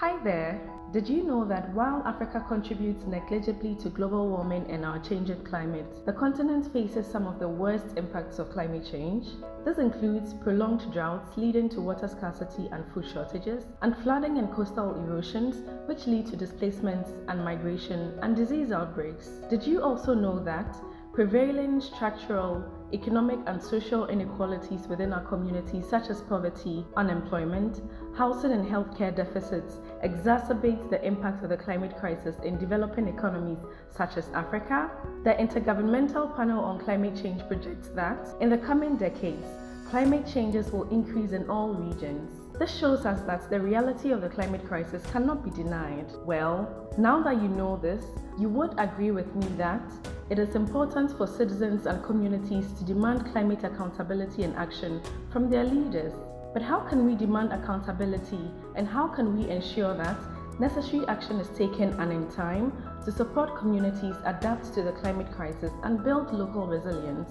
Hi there! Did you know that while Africa contributes negligibly to global warming and our changing climate, the continent faces some of the worst impacts of climate change? This includes prolonged droughts leading to water scarcity and food shortages, and flooding and coastal erosions which lead to displacements and migration and disease outbreaks. Did you also know that prevailing structural, economic and social inequalities within our communities such as poverty, unemployment, housing and healthcare deficits exacerbate the impact of the climate crisis in developing economies such as Africa? The Intergovernmental Panel on Climate Change projects that in the coming decades, climate changes will increase in all regions. This shows us that the reality of the climate crisis cannot be denied. Well, now that you know this, you would agree with me that it is important for citizens and communities to demand climate accountability and action from their leaders. But how can we demand accountability, and how can we ensure that necessary action is taken and in time to support communities adapt to the climate crisis and build local resilience?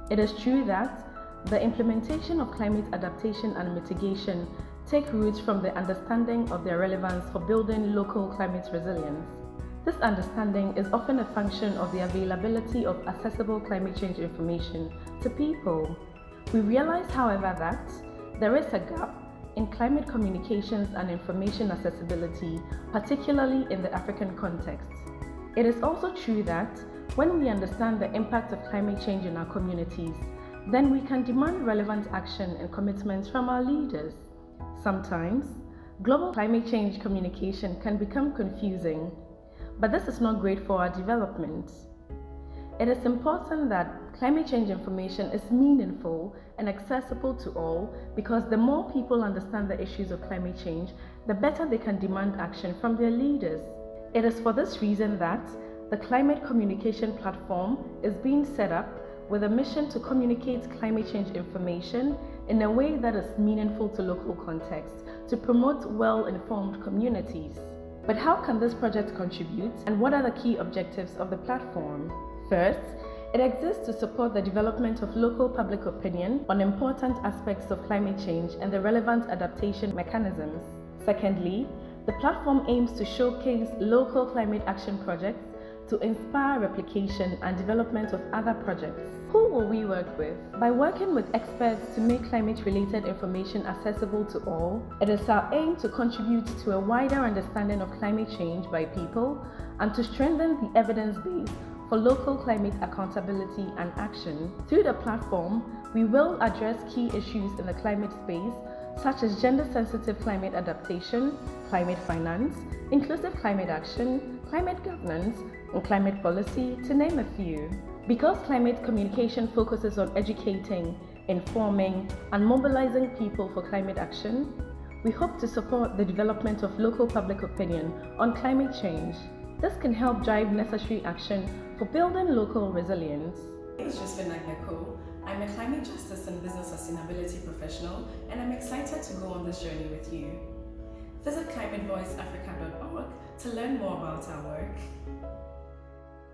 It is true that the implementation of climate adaptation and mitigation take roots from the understanding of their relevance for building local climate resilience. This understanding is often a function of the availability of accessible climate change information to people. We realize, however, that there is a gap in climate communications and information accessibility, particularly in the African context. It is also true that when we understand the impact of climate change in our communities, then we can demand relevant action and commitments from our leaders. Sometimes, global climate change communication can become confusing, but this is not great for our development. It is important that climate change information is meaningful and accessible to all, because the more people understand the issues of climate change, the better they can demand action from their leaders. It is for this reason that the Climate Communication Platform is being set up with a mission to communicate climate change information in a way that is meaningful to local contexts, to promote well-informed communities. But how can this project contribute, and what are the key objectives of the platform? First, it exists to support the development of local public opinion on important aspects of climate change and the relevant adaptation mechanisms. Secondly, the platform aims to showcase local climate action projects to inspire replication and development of other projects. Who will we work with? By working with experts to make climate-related information accessible to all, it is our aim to contribute to a wider understanding of climate change by people and to strengthen the evidence base for local climate accountability and action. Through the platform, we will address key issues in the climate space, such as gender-sensitive climate adaptation, climate finance, inclusive climate action, climate governance, and climate policy, to name a few. Because climate communication focuses on educating, informing, and mobilizing people for climate action, we hope to support the development of local public opinion on climate change. This can help drive necessary action for building local resilience. My name is Josephine Agbeko. I'm a climate justice and business sustainability professional, and I'm excited to go on this journey with you. Visit climatevoiceafrica.org to learn more about our work.